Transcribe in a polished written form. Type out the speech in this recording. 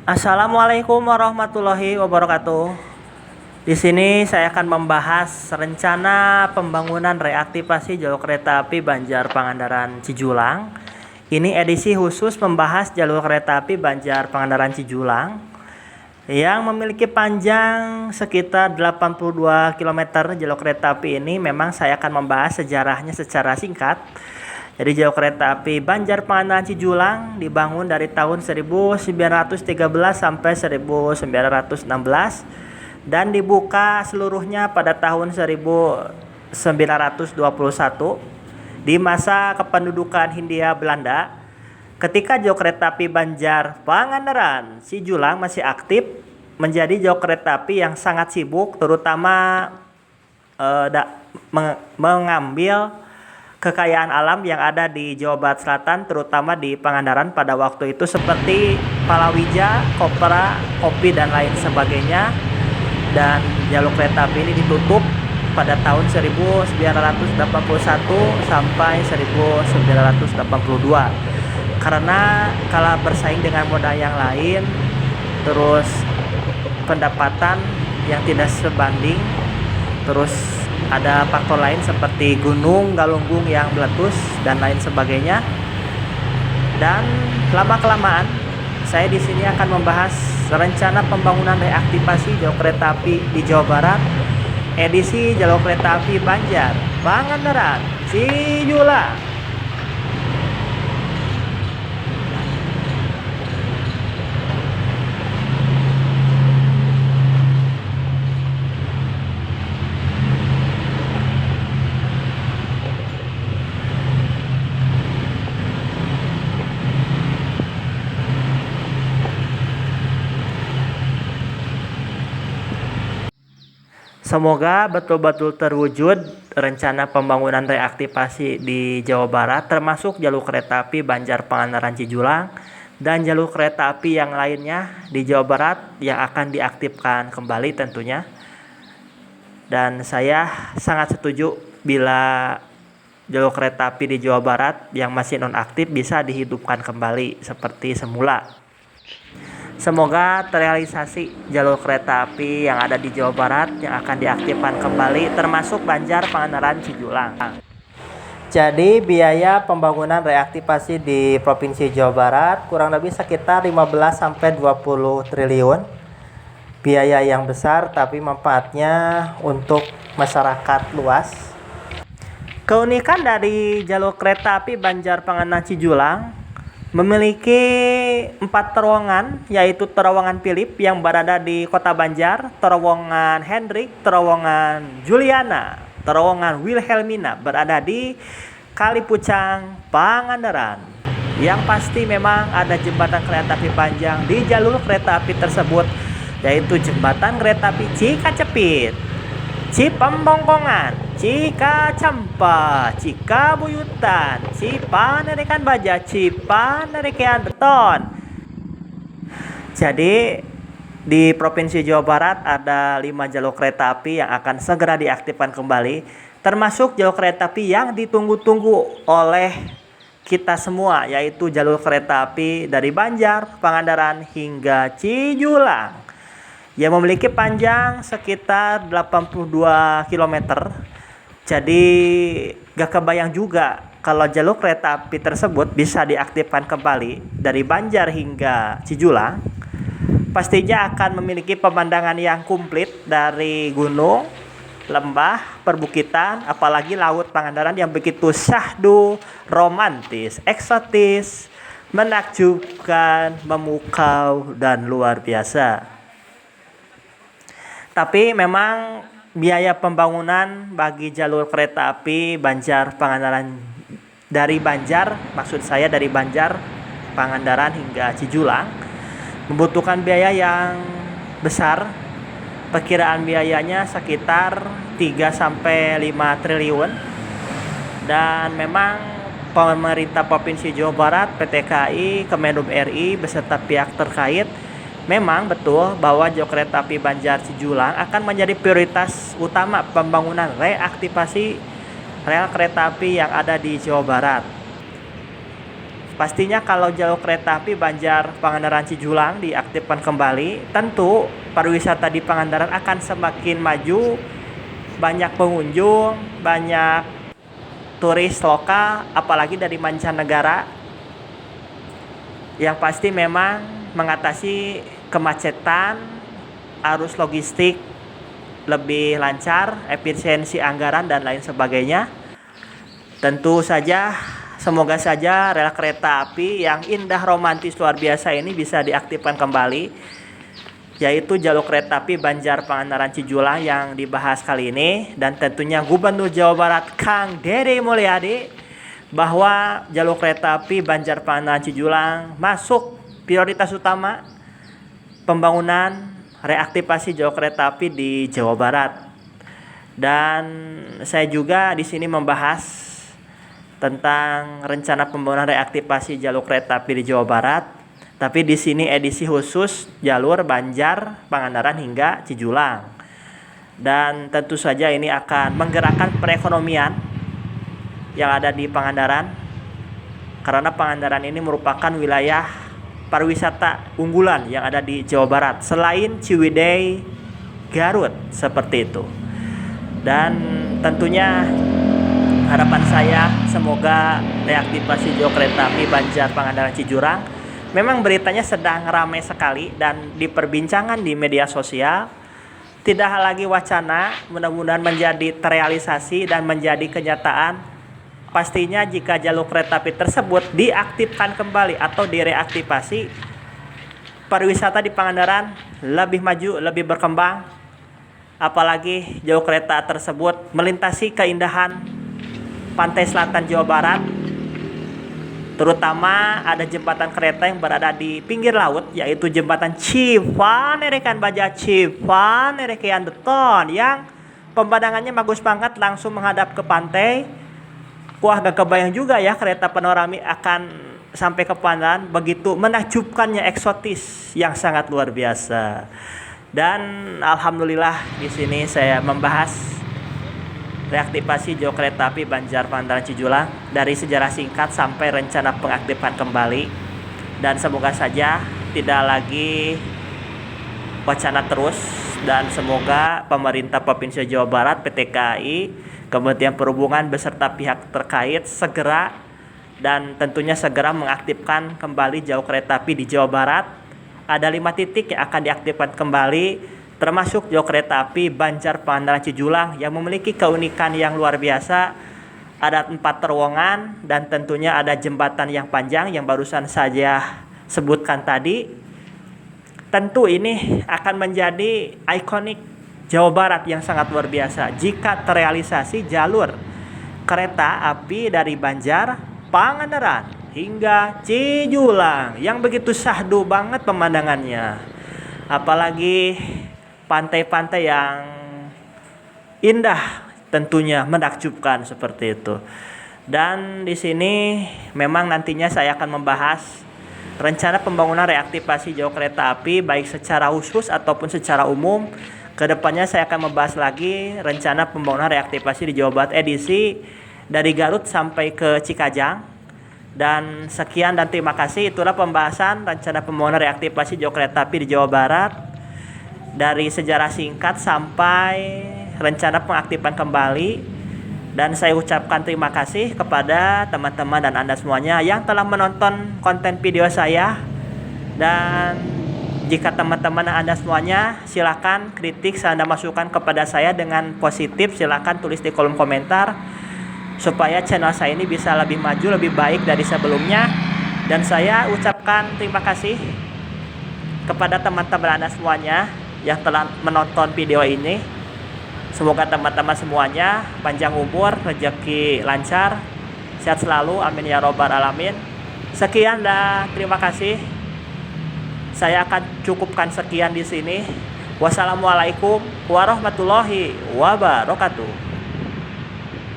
Assalamualaikum warahmatullahi wabarakatuh. Di sini saya akan membahas rencana pembangunan reaktivasi jalur kereta api Banjar Pangandaran Cijulang. Ini edisi khusus membahas jalur kereta api Banjar Pangandaran Cijulang yang memiliki panjang sekitar 82 km. Jalur kereta api ini memang saya akan membahas sejarahnya secara singkat. Jadi jalur kereta api Banjar Pangandaran Cijulang dibangun dari tahun 1913 sampai 1916 dan dibuka seluruhnya pada tahun 1921 di masa kependudukan Hindia Belanda. Ketika jalur kereta api Banjar Pangandaran Cijulang masih aktif, menjadi jalur kereta api yang sangat sibuk, terutama mengambil kekayaan alam yang ada di Jawa Barat Selatan, terutama di Pangandaran pada waktu itu, seperti palawija, kopra, kopi, dan lain sebagainya. Dan jalur kereta api ini ditutup pada tahun 1981 sampai 1982 karena kalah bersaing dengan moda yang lain, terus pendapatan yang tidak sebanding, terus ada faktor lain seperti gunung galunggung yang meletus dan lain sebagainya. Dan lama-kelamaan saya di sini akan membahas rencana pembangunan reaktivasi jalur kereta api di Jawa Barat, edisi jalur kereta api Banjar Pangandaran Cijulang. Semoga betul-betul terwujud rencana pembangunan reaktivasi di Jawa Barat, termasuk jalur kereta api Banjar Pangandaran Cijulang dan jalur kereta api yang lainnya di Jawa Barat yang akan diaktifkan kembali tentunya. Dan saya sangat setuju bila jalur kereta api di Jawa Barat yang masih nonaktif bisa dihidupkan kembali seperti semula. Semoga terrealisasi jalur kereta api yang ada di Jawa Barat yang akan diaktifkan kembali, termasuk Banjar Pangandaran Cijulang. Jadi biaya pembangunan reaktivasi di Provinsi Jawa Barat kurang lebih sekitar 15 sampai 20 triliun. Biaya yang besar tapi manfaatnya untuk masyarakat luas. Keunikan dari jalur kereta api Banjar Pangandaran Cijulang memiliki 4 terowongan, yaitu terowongan Philip yang berada di Kota Banjar, terowongan Hendrik, terowongan Juliana, terowongan Wilhelmina berada di Kalipucang, Pangandaran. Yang pasti memang ada jembatan kereta api panjang di jalur kereta api tersebut, yaitu jembatan kereta api Cikacepit, Cipembongkongan, Cikacampa, Cikabuyutan, Cipanerekan Baja, Cipanerekan Beton. Jadi di Provinsi Jawa Barat ada 5 jalur kereta api yang akan segera diaktifkan kembali, termasuk jalur kereta api yang ditunggu-tunggu oleh kita semua, yaitu jalur kereta api dari Banjar Pangandaran hingga Cijulang yang memiliki panjang sekitar 82 km. Jadi gak kebayang juga kalau jalur kereta api tersebut bisa diaktifkan kembali dari Banjar hingga Cijulang. Pastinya akan memiliki pemandangan yang komplit dari gunung, lembah, perbukitan, apalagi laut Pangandaran yang begitu syahdu, romantis, eksotis, menakjubkan, memukau, dan luar biasa. Tapi memang biaya pembangunan bagi jalur kereta api Banjar Pangandaran dari Banjar, maksud saya dari Banjar Pangandaran hingga Cijulang, membutuhkan biaya yang besar. Perkiraan biayanya sekitar 3 sampai 5 triliun. Dan memang pemerintah Provinsi Jawa Barat, PT KAI, Kemenhub RI beserta pihak terkait memang betul bahwa jalur kereta api Banjar Cijulang akan menjadi prioritas utama pembangunan reaktivasi rel kereta api yang ada di Jawa Barat. Pastinya kalau jalur kereta api Banjar Pangandaran Cijulang diaktifkan kembali, tentu pariwisata di Pangandaran akan semakin maju, banyak pengunjung, banyak turis lokal, apalagi dari mancanegara, yang pasti memang mengatasi kemacetan, arus logistik lebih lancar, efisiensi anggaran dan lain sebagainya. Tentu saja, semoga saja rel kereta api yang indah, romantis, luar biasa ini bisa diaktifkan kembali, yaitu jalur kereta api Banjar Pangandaran Cijulang yang dibahas kali ini. Dan tentunya Gubernur Jawa Barat Kang Dede Mulyadi bahwa jalur kereta api Banjar Pangandaran Cijulang masuk prioritas utama pembangunan reaktivasi jalur kereta api di Jawa Barat. Dan saya juga di sini membahas tentang rencana pembangunan reaktivasi jalur kereta api di Jawa Barat. Tapi di sini edisi khusus jalur Banjar Pangandaran hingga Cijulang. Dan tentu saja ini akan menggerakkan perekonomian yang ada di Pangandaran, karena Pangandaran ini merupakan wilayah pariwisata unggulan yang ada di Jawa Barat selain Ciwidey, Garut, seperti itu. Dan tentunya harapan saya semoga reaktivasi jalur kereta api Banjar Pangandaran Cijulang, memang beritanya sedang ramai sekali dan diperbincangkan di media sosial, tidak lagi wacana, mudah-mudahan menjadi terrealisasi dan menjadi kenyataan. Pastinya jika jalur kereta api tersebut diaktifkan kembali atau direaktivasi, pariwisata di Pangandaran lebih maju, lebih berkembang. Apalagi jalur kereta tersebut melintasi keindahan pantai selatan Jawa Barat, terutama ada jembatan kereta yang berada di pinggir laut, yaitu jembatan Cipanerekan Baja Cipanerekan Deton, yang pemandangannya bagus banget langsung menghadap ke pantai. Wah, gak kebayang juga ya kereta panorami akan sampai ke Pangandaran, begitu menakjubkannya, eksotis yang sangat luar biasa. Dan alhamdulillah di sini saya membahas reaktivasi jalur kereta api Banjar Pangandaran Cijulang dari sejarah singkat sampai rencana pengaktifan kembali. Dan semoga saja tidak lagi wacana terus, dan semoga pemerintah Provinsi Jawa Barat, PT KAI, Kementerian Perhubungan beserta pihak terkait segera dan tentunya segera mengaktifkan kembali jalur kereta api di Jawa Barat. Ada 5 titik yang akan diaktifkan kembali, termasuk jalur kereta api Banjar Pangandaran Cijulang yang memiliki keunikan yang luar biasa. Ada 4 terowongan dan tentunya ada jembatan yang panjang yang barusan saja sebutkan tadi. Tentu ini akan menjadi ikonik Jawa Barat yang sangat luar biasa jika terrealisasi jalur kereta api dari Banjar Pangandaran hingga Cijulang yang begitu syahdu banget pemandangannya. Apalagi pantai-pantai yang indah, tentunya menakjubkan seperti itu. Dan di sini memang nantinya saya akan membahas rencana pembangunan reaktivasi jalur kereta api baik secara khusus ataupun secara umum. Kedepannya saya akan membahas lagi rencana pembangunan reaktivasi di Jawa Barat edisi dari Garut sampai ke Cikajang. Dan sekian dan terima kasih, itulah pembahasan rencana pembangunan reaktivasi jalur kereta api di Jawa Barat dari sejarah singkat sampai rencana pengaktifan kembali. Dan saya ucapkan terima kasih kepada teman-teman dan Anda semuanya yang telah menonton konten video saya. Dan jika teman-teman dan Anda semuanya silakan kritik, Anda masukkan kepada saya dengan positif, silakan tulis di kolom komentar supaya channel saya ini bisa lebih maju, lebih baik dari sebelumnya. Dan saya ucapkan terima kasih kepada teman-teman Anda semuanya yang telah menonton video ini. Semoga teman-teman semuanya panjang umur, rezeki lancar, sehat selalu, amin ya robbal alamin. Sekian dan terima kasih. Saya akan cukupkan sekian di sini. Wassalamualaikum warahmatullahi wabarakatuh.